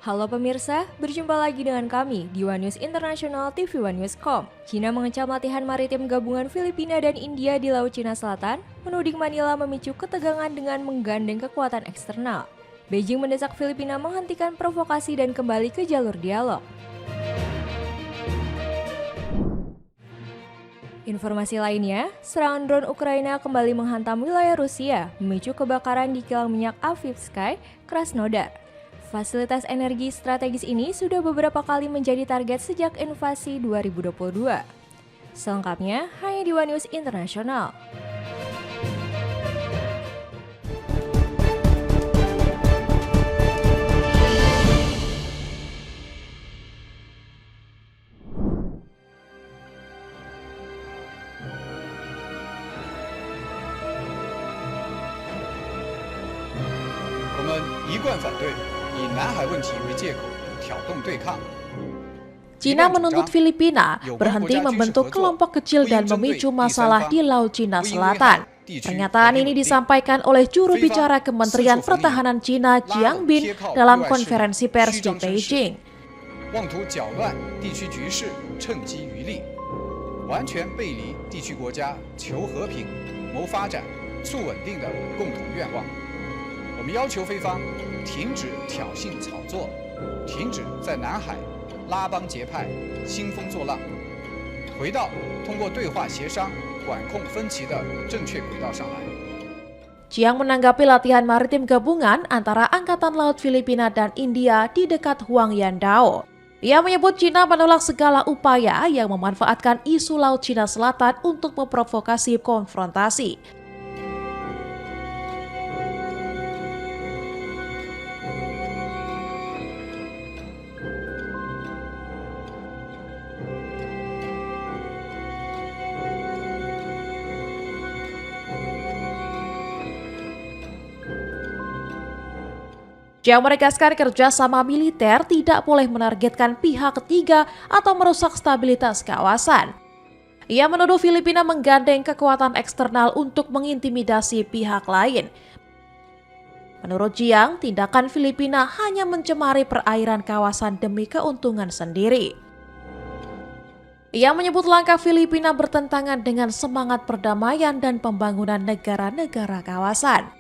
Halo pemirsa, berjumpa lagi dengan kami di One News International TV One News.com. China mengecam latihan maritim gabungan Filipina dan India di Laut Cina Selatan, menuding Manila memicu ketegangan dengan menggandeng kekuatan eksternal. Beijing mendesak Filipina menghentikan provokasi dan kembali ke jalur dialog. Informasi lainnya, serangan drone Ukraina kembali menghantam wilayah Rusia, memicu kebakaran di kilang minyak Avivsky, Krasnodar. Fasilitas energi strategis ini sudah beberapa kali menjadi target sejak invasi 2022. Selengkapnya hanya di One News International. China menuntut Filipina berhenti membentuk kelompok kecil dan memicu masalah di Laut Cina Selatan. Pernyataan ini disampaikan oleh juru bicara Kementerian Pertahanan China Jiang Bin dalam konferensi pers di Beijing. Jiang menanggapi latihan maritim gabungan antara Angkatan Laut Filipina dan India di dekat Huangyandao. Ia menyebut China menolak segala upaya yang memanfaatkan isu Laut Cina Selatan untuk memprovokasi konfrontasi. Jiang menegaskan kerjasama militer tidak boleh menargetkan pihak ketiga atau merusak stabilitas kawasan. Ia menuduh Filipina menggandeng kekuatan eksternal untuk mengintimidasi pihak lain. Menurut Jiang, tindakan Filipina hanya mencemari perairan kawasan demi keuntungan sendiri. Ia menyebut langkah Filipina bertentangan dengan semangat perdamaian dan pembangunan negara-negara kawasan.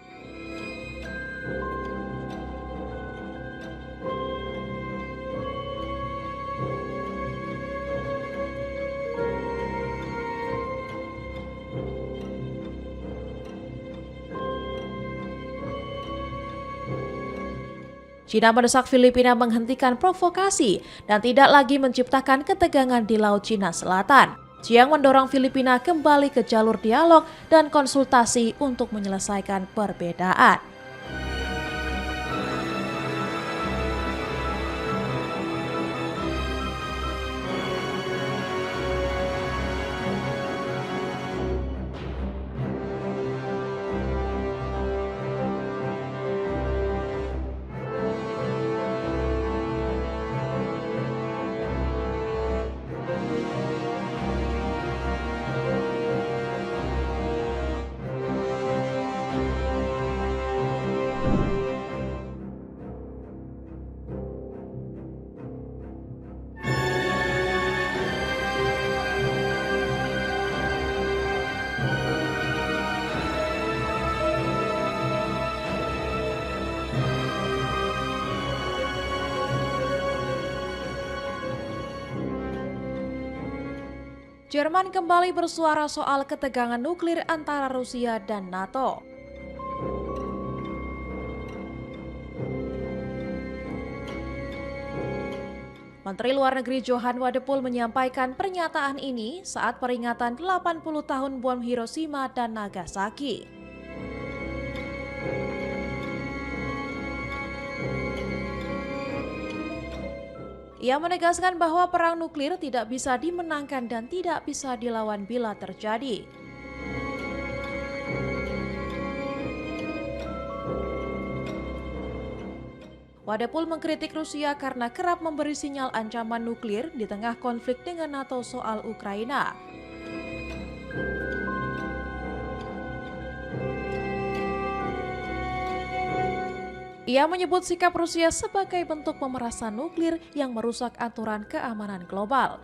China mendesak Filipina menghentikan provokasi dan tidak lagi menciptakan ketegangan di Laut Cina Selatan. Jiang mendorong Filipina kembali ke jalur dialog dan konsultasi untuk menyelesaikan perbedaan. Jerman kembali bersuara soal ketegangan nuklir antara Rusia dan NATO. Menteri Luar Negeri Johann Wadephul menyampaikan pernyataan ini saat peringatan 80 tahun bom Hiroshima dan Nagasaki. Ia menegaskan bahwa perang nuklir tidak bisa dimenangkan dan tidak bisa dilawan bila terjadi. Wadephul mengkritik Rusia karena kerap memberi sinyal ancaman nuklir di tengah konflik dengan NATO soal Ukraina. Ia menyebut sikap Rusia sebagai bentuk pemerasan nuklir yang merusak aturan keamanan global.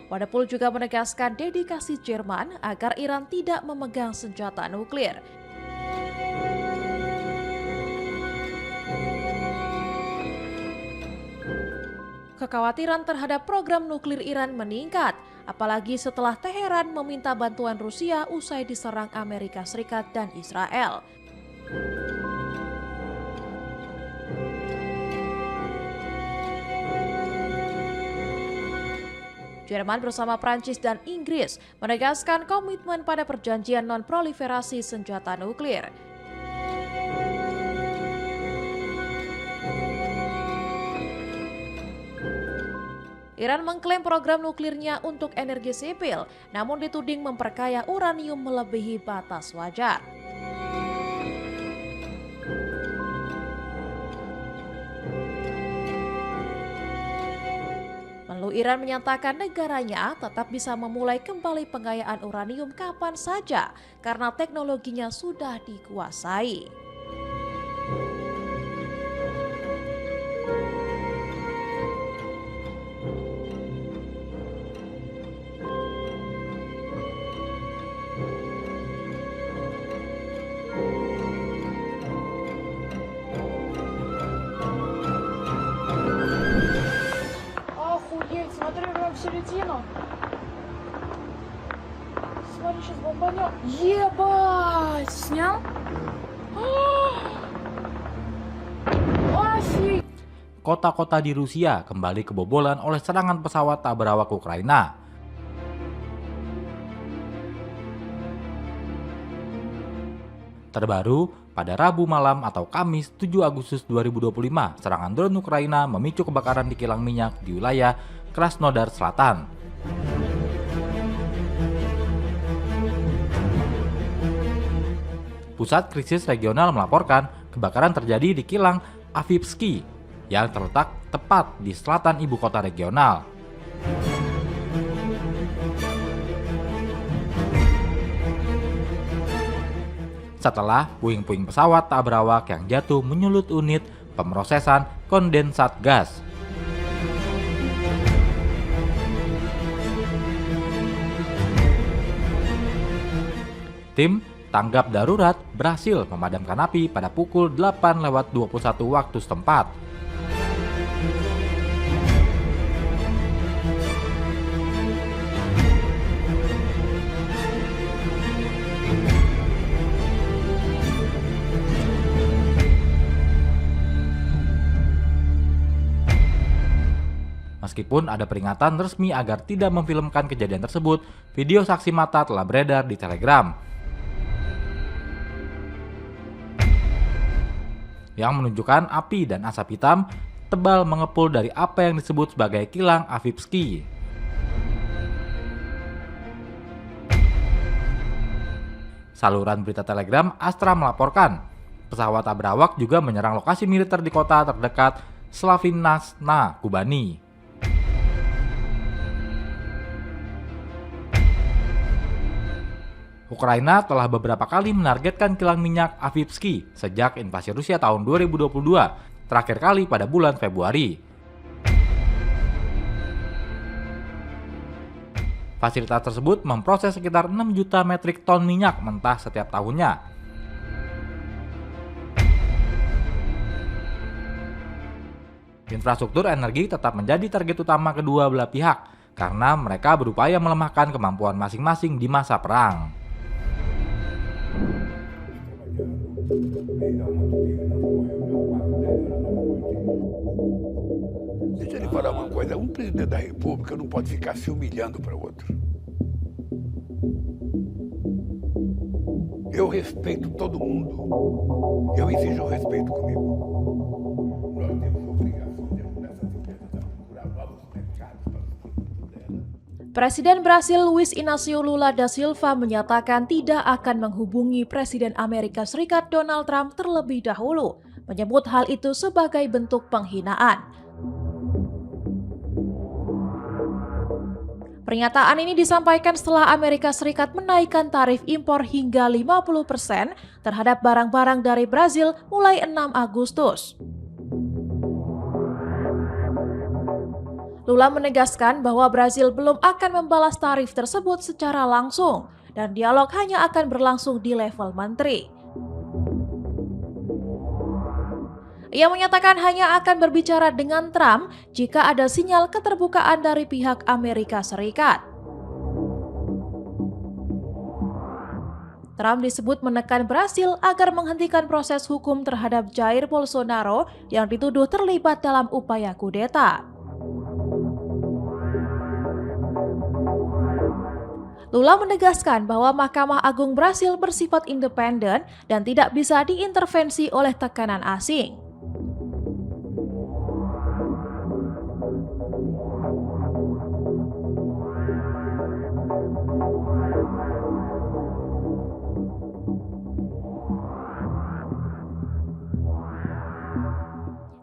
Wadapul juga menegaskan dedikasi Jerman agar Iran tidak memegang senjata nuklir. Kekhawatiran terhadap program nuklir Iran meningkat, apalagi setelah Teheran meminta bantuan Rusia usai diserang Amerika Serikat dan Israel. Jerman bersama Prancis dan Inggris menegaskan komitmen pada perjanjian non-proliferasi senjata nuklir. Iran mengklaim program nuklirnya untuk energi sipil, namun dituding memperkaya uranium melebihi batas wajar. Iran menyatakan negaranya tetap bisa memulai kembali pengayaan uranium kapan saja karena teknologinya sudah dikuasai. Смотри, прям в середину. Смотри, сейчас бомбанет. Ебать! Снял? Офиг! Kota-kota di Rusia kembali kebobolan oleh serangan pesawat tak berawak Ukraina. Terbaru, pada Rabu malam atau Kamis 7 Agustus 2025, serangan drone Ukraina memicu kebakaran di kilang minyak di wilayah Krasnodar Selatan. Pusat Krisis Regional melaporkan kebakaran terjadi di kilang Avivsky yang terletak tepat di selatan ibu kota regional. Setelah puing-puing pesawat tak berawak yang jatuh menyulut unit pemrosesan kondensat gas. Tim tanggap darurat berhasil memadamkan api pada pukul 8:21 waktu setempat. Meskipun ada peringatan resmi agar tidak memfilmkan kejadian tersebut, video saksi mata telah beredar di Telegram yang menunjukkan api dan asap hitam tebal mengepul dari apa yang disebut sebagai kilang Avivsky. Saluran berita Telegram Astra melaporkan, pesawat tak berawak juga menyerang lokasi militer di kota terdekat Slaviansk na Kubani. Ukraina telah beberapa kali menargetkan kilang minyak Avivsky sejak invasi Rusia tahun 2022, terakhir kali pada bulan Februari. Fasilitas tersebut memproses sekitar 6 juta metrik ton minyak mentah setiap tahunnya. Infrastruktur energi tetap menjadi target utama kedua belah pihak karena mereka berupaya melemahkan kemampuan masing-masing di masa perang. Deixa eu lhe falar uma coisa, presidente da República não pode ficar se humilhando para o outro. Eu respeito todo mundo. Eu exijo respeito comigo. Nós temos a obrigação de ajudar essas empresas a procurar novos mercados para os produtos delas. Presiden Brasil Luiz Inácio Lula da Silva menyatakan tidak akan menghubungi Presiden Amerika Serikat Donald Trump terlebih dahulu, menyebut hal itu sebagai bentuk penghinaan. Pernyataan ini disampaikan setelah Amerika Serikat menaikkan tarif impor hingga 50% terhadap barang-barang dari Brazil mulai 6 Agustus. Lula menegaskan bahwa Brazil belum akan membalas tarif tersebut secara langsung dan dialog hanya akan berlangsung di level menteri. Ia menyatakan hanya akan berbicara dengan Trump jika ada sinyal keterbukaan dari pihak Amerika Serikat. Trump disebut menekan Brasil agar menghentikan proses hukum terhadap Jair Bolsonaro yang dituduh terlibat dalam upaya kudeta. Lula menegaskan bahwa Mahkamah Agung Brasil bersifat independen dan tidak bisa diintervensi oleh tekanan asing.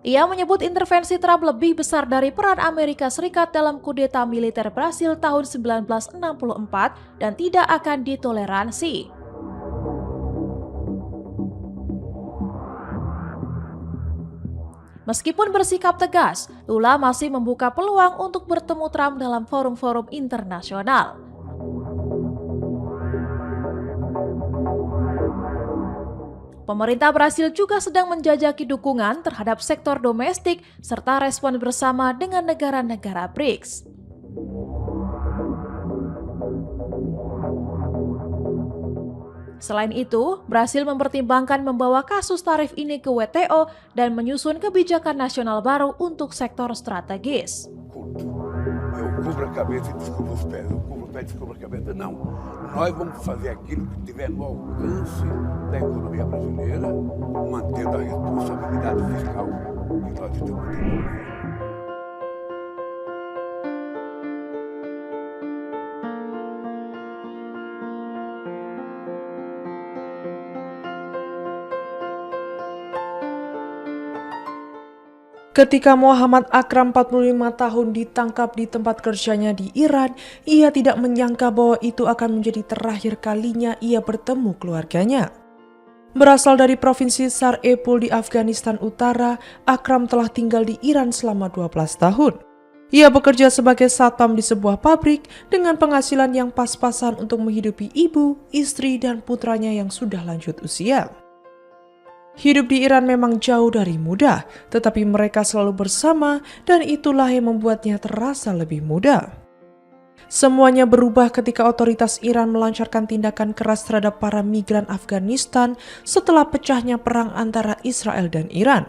Ia menyebut intervensi Trump lebih besar dari peran Amerika Serikat dalam kudeta militer Brasil tahun 1964 dan tidak akan ditoleransi. Meskipun bersikap tegas, Lula masih membuka peluang untuk bertemu Trump dalam forum-forum internasional. Pemerintah Brasil juga sedang menjajaki dukungan terhadap sektor domestik serta respon bersama dengan negara-negara BRICS. Selain itu, Brasil mempertimbangkan membawa kasus tarif ini ke WTO dan menyusun kebijakan nasional baru untuk sektor strategis. Eu cubro a cabeça e descubro os pés, eu cubro o pé e descubro a cabeça. Não, nós vamos fazer aquilo que tiver no alcance da economia brasileira, mantendo a responsabilidade fiscal que nós estamos tendo. Ketika Muhammad Akram 45 tahun ditangkap di tempat kerjanya di Iran, ia tidak menyangka bahwa itu akan menjadi terakhir kalinya ia bertemu keluarganya. Berasal dari provinsi Sar-e-Pol di Afghanistan Utara, Akram telah tinggal di Iran selama 12 tahun. Ia bekerja sebagai satpam di sebuah pabrik dengan penghasilan yang pas-pasan untuk menghidupi ibu, istri, dan putranya yang sudah lanjut usia. Hidup di Iran memang jauh dari mudah, tetapi mereka selalu bersama dan itulah yang membuatnya terasa lebih mudah. Semuanya berubah ketika otoritas Iran melancarkan tindakan keras terhadap para migran Afghanistan setelah pecahnya perang antara Israel dan Iran.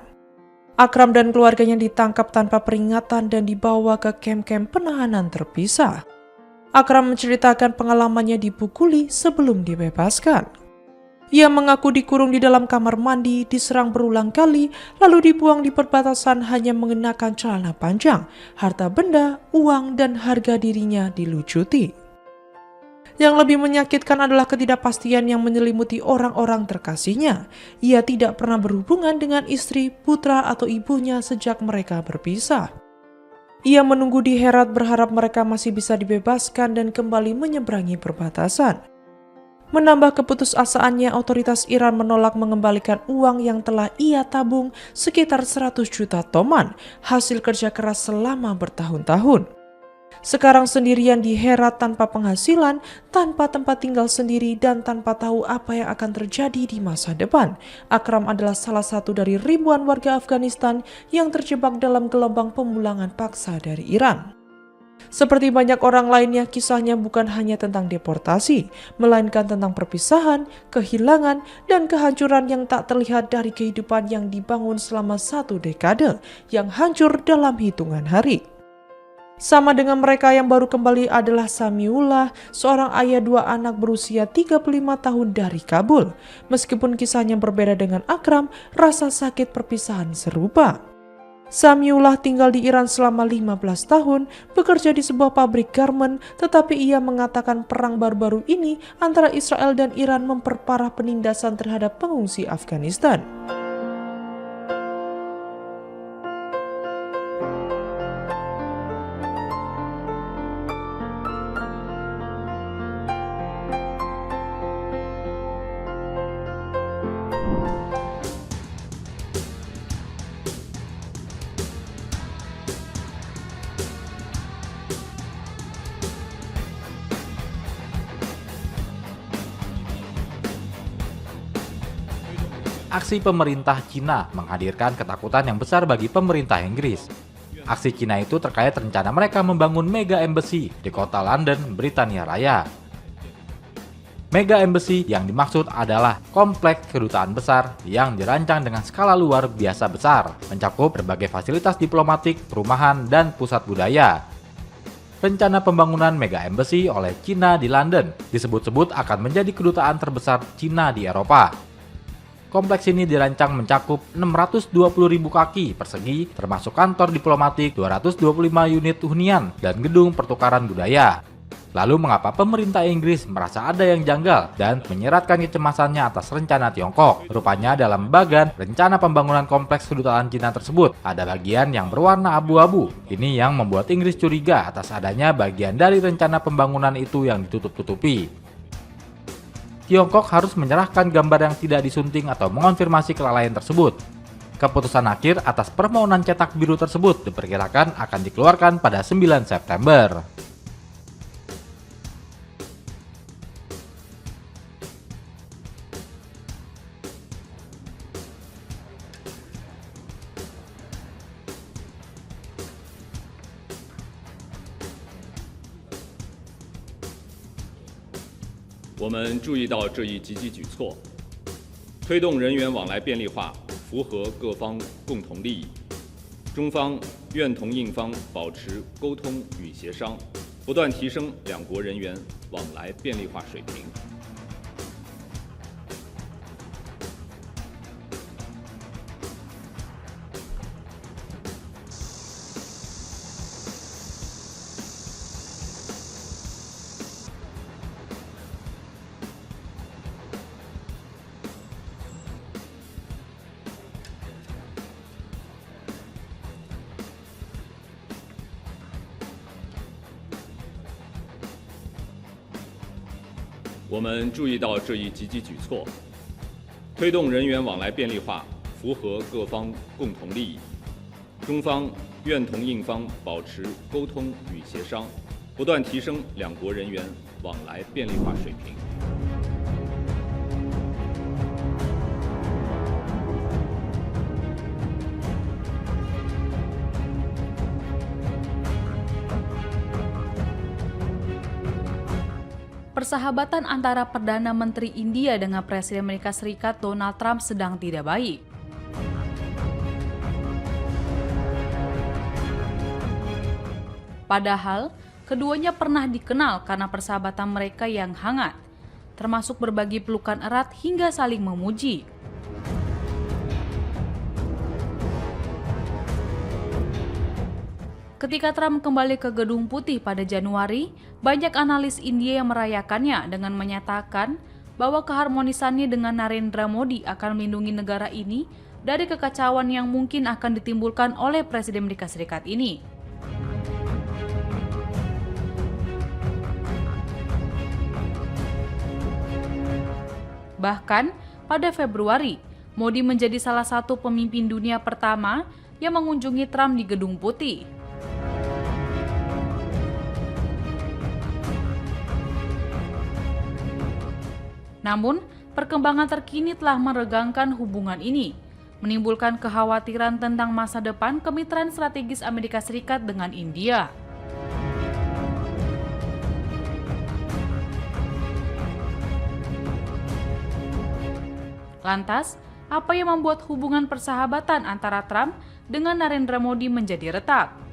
Akram dan keluarganya ditangkap tanpa peringatan dan dibawa ke kamp-kamp penahanan terpisah. Akram menceritakan pengalamannya dipukuli sebelum dibebaskan. Ia mengaku dikurung di dalam kamar mandi, diserang berulang kali, lalu dibuang di perbatasan hanya mengenakan celana panjang, harta benda, uang, dan harga dirinya dilucuti. Yang lebih menyakitkan adalah ketidakpastian yang menyelimuti orang-orang terkasihnya. Ia tidak pernah berhubungan dengan istri, putra, atau ibunya sejak mereka berpisah. Ia menunggu di Herat berharap mereka masih bisa dibebaskan dan kembali menyeberangi perbatasan. Menambah keputusasaannya, otoritas Iran menolak mengembalikan uang yang telah ia tabung sekitar 100 juta toman, hasil kerja keras selama bertahun-tahun. Sekarang sendirian di Herat tanpa penghasilan, tanpa tempat tinggal sendiri, dan tanpa tahu apa yang akan terjadi di masa depan. Akram adalah salah satu dari ribuan warga Afghanistan yang terjebak dalam gelombang pemulangan paksa dari Iran. Seperti banyak orang lainnya, kisahnya bukan hanya tentang deportasi, melainkan tentang perpisahan, kehilangan, dan kehancuran yang tak terlihat dari kehidupan yang dibangun selama 1 dekade, yang hancur dalam hitungan hari. Sama dengan mereka yang baru kembali adalah Samiullah, seorang ayah 2 anak berusia 35 tahun dari Kabul. Meskipun kisahnya berbeda dengan Akram, rasa sakit perpisahan serupa. Samiullah tinggal di Iran selama 15 tahun, bekerja di sebuah pabrik garmen, tetapi ia mengatakan perang baru-baru ini antara Israel dan Iran memperparah penindasan terhadap pengungsi Afghanistan. aksi pemerintah Cina menghadirkan ketakutan yang besar bagi pemerintah Inggris. Aksi Cina itu terkait rencana mereka membangun mega embassy di kota London, Britania Raya. Mega embassy yang dimaksud adalah kompleks kedutaan besar yang dirancang dengan skala luar biasa besar, mencakup berbagai fasilitas diplomatik, perumahan, dan pusat budaya. Rencana pembangunan mega embassy oleh Cina di London disebut-sebut akan menjadi kedutaan terbesar Cina di Eropa. Kompleks ini dirancang mencakup 620.000 kaki persegi, termasuk kantor diplomatik, 225 unit hunian, dan gedung pertukaran budaya. Lalu mengapa pemerintah Inggris merasa ada yang janggal dan menyeratkan kecemasannya atas rencana Tiongkok? Rupanya dalam bagan rencana pembangunan kompleks kedutaan Cina tersebut, ada bagian yang berwarna abu-abu. Ini yang membuat Inggris curiga atas adanya bagian dari rencana pembangunan itu yang ditutup-tutupi. Tiongkok harus menyerahkan gambar yang tidak disunting atau mengonfirmasi kelalaian tersebut. Keputusan akhir atas permohonan cetak biru tersebut diperkirakan akan dikeluarkan pada 9 September. "我们注意到这一积极举措，推动人员往来便利化，符合各方共同利益。中方愿同印方保持沟通与协商，不断提升两国人员往来便利化水平。" "我们注意到这一积极举措，推动人员往来便利化，符合各方共同利益。中方愿同印方保持沟通与协商，不断提升两国人员往来便利化水平。Persahabatan antara Perdana Menteri India dengan Presiden Amerika Serikat Donald Trump sedang tidak baik. Padahal, keduanya pernah dikenal karena persahabatan mereka yang hangat, termasuk berbagi pelukan erat hingga saling memuji. Ketika Trump kembali ke Gedung Putih pada Januari, banyak analis India yang merayakannya dengan menyatakan bahwa keharmonisannya dengan Narendra Modi akan melindungi negara ini dari kekacauan yang mungkin akan ditimbulkan oleh Presiden Amerika Serikat ini. Bahkan, pada Februari, Modi menjadi salah satu pemimpin dunia pertama yang mengunjungi Trump di Gedung Putih. Namun, perkembangan terkini telah meregangkan hubungan ini, menimbulkan kekhawatiran tentang masa depan kemitraan strategis Amerika Serikat dengan India. Lantas, apa yang membuat hubungan persahabatan antara Trump dengan Narendra Modi menjadi retak?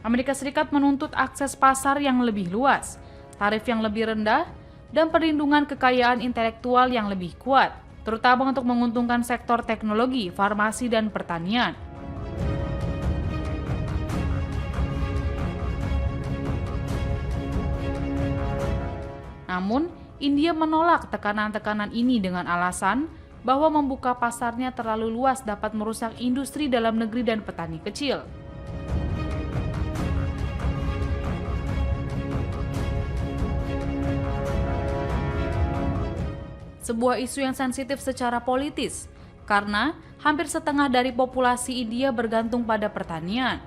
Amerika Serikat menuntut akses pasar yang lebih luas, tarif yang lebih rendah, dan perlindungan kekayaan intelektual yang lebih kuat, terutama untuk menguntungkan sektor teknologi, farmasi, dan pertanian. Namun, India menolak tekanan-tekanan ini dengan alasan bahwa membuka pasarnya terlalu luas dapat merusak industri dalam negeri dan petani kecil. Sebuah isu yang sensitif secara politis, karena hampir setengah dari populasi India bergantung pada pertanian.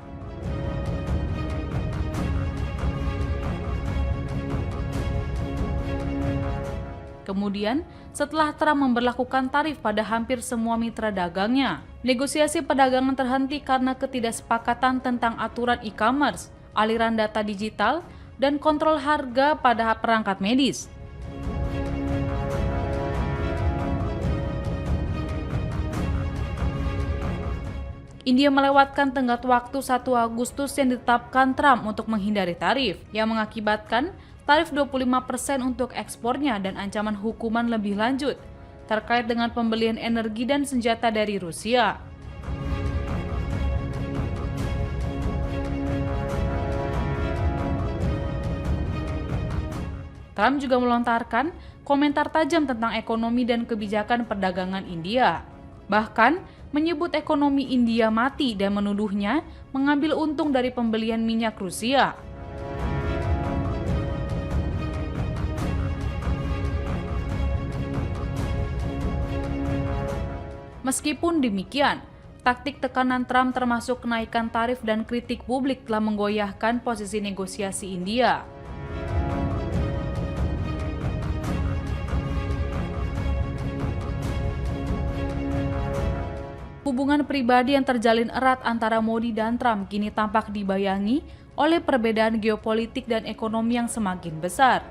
Kemudian, setelah Trump memberlakukan tarif pada hampir semua mitra dagangnya, negosiasi perdagangan terhenti karena ketidaksepakatan tentang aturan e-commerce, aliran data digital, dan kontrol harga pada perangkat medis. India melewatkan tenggat waktu 1 Agustus yang ditetapkan Trump untuk menghindari tarif, yang mengakibatkan tarif 25% untuk ekspornya dan ancaman hukuman lebih lanjut terkait dengan pembelian energi dan senjata dari Rusia. Trump juga melontarkan komentar tajam tentang ekonomi dan kebijakan perdagangan India. Bahkan, menyebut ekonomi India mati dan menuduhnya mengambil untung dari pembelian minyak Rusia. Meskipun demikian, taktik tekanan Trump termasuk kenaikan tarif dan kritik publik telah menggoyahkan posisi negosiasi India. Hubungan pribadi yang terjalin erat antara Modi dan Trump kini tampak dibayangi oleh perbedaan geopolitik dan ekonomi yang semakin besar.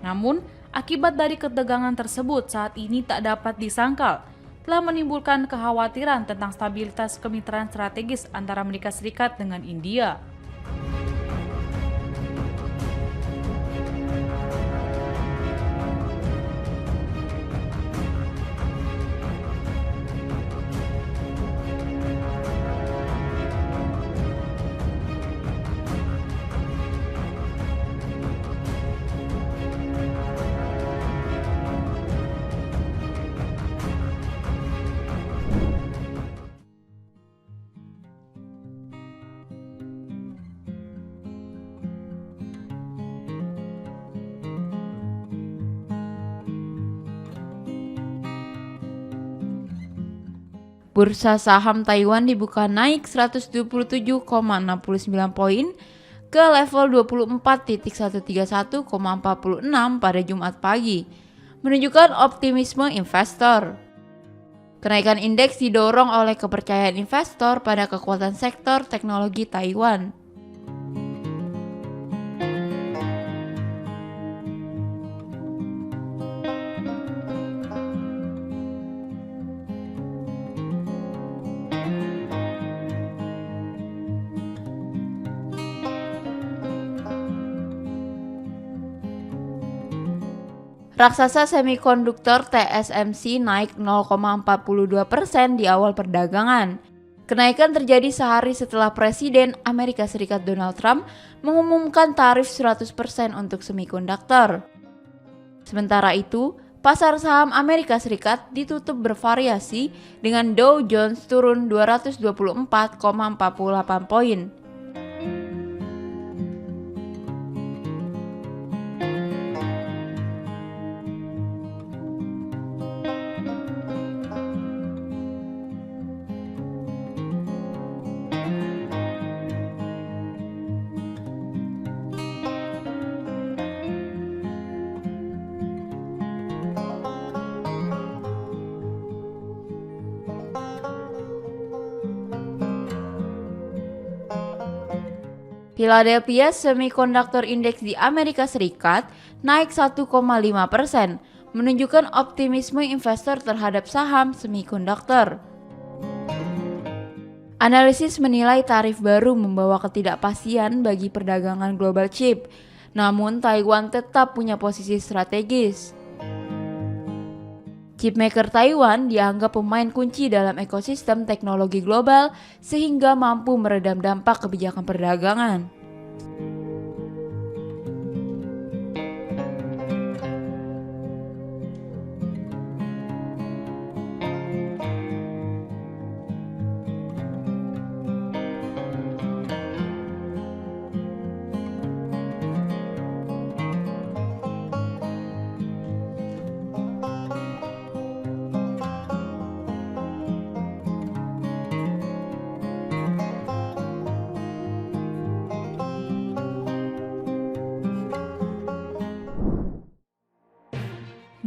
Namun, akibat dari ketegangan tersebut saat ini tak dapat disangkal, telah menimbulkan kekhawatiran tentang stabilitas kemitraan strategis antara Amerika Serikat dengan India. Bursa saham Taiwan dibuka naik 127,69 poin ke level 24.131,46 pada Jumat pagi, menunjukkan optimisme investor. Kenaikan indeks didorong oleh kepercayaan investor pada kekuatan sektor teknologi Taiwan. Raksasa semikonduktor TSMC naik 0,42% di awal perdagangan. Kenaikan terjadi sehari setelah Presiden Amerika Serikat Donald Trump mengumumkan tarif 100% untuk semikonduktor. Sementara itu, pasar saham Amerika Serikat ditutup bervariasi dengan Dow Jones turun 224,48 poin. Philadelphia Semiconductor Index di Amerika Serikat naik 1,5%, menunjukkan optimisme investor terhadap saham semikonduktor. Analisis menilai tarif baru membawa ketidakpastian bagi perdagangan global chip, namun Taiwan tetap punya posisi strategis. Chipmaker Taiwan dianggap pemain kunci dalam ekosistem teknologi global sehingga mampu meredam dampak kebijakan perdagangan.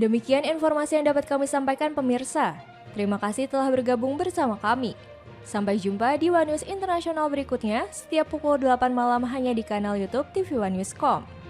Demikian informasi yang dapat kami sampaikan pemirsa. Terima kasih telah bergabung bersama kami. Sampai jumpa di One News Internasional berikutnya setiap pukul 8 malam hanya di kanal YouTube TV One News.com.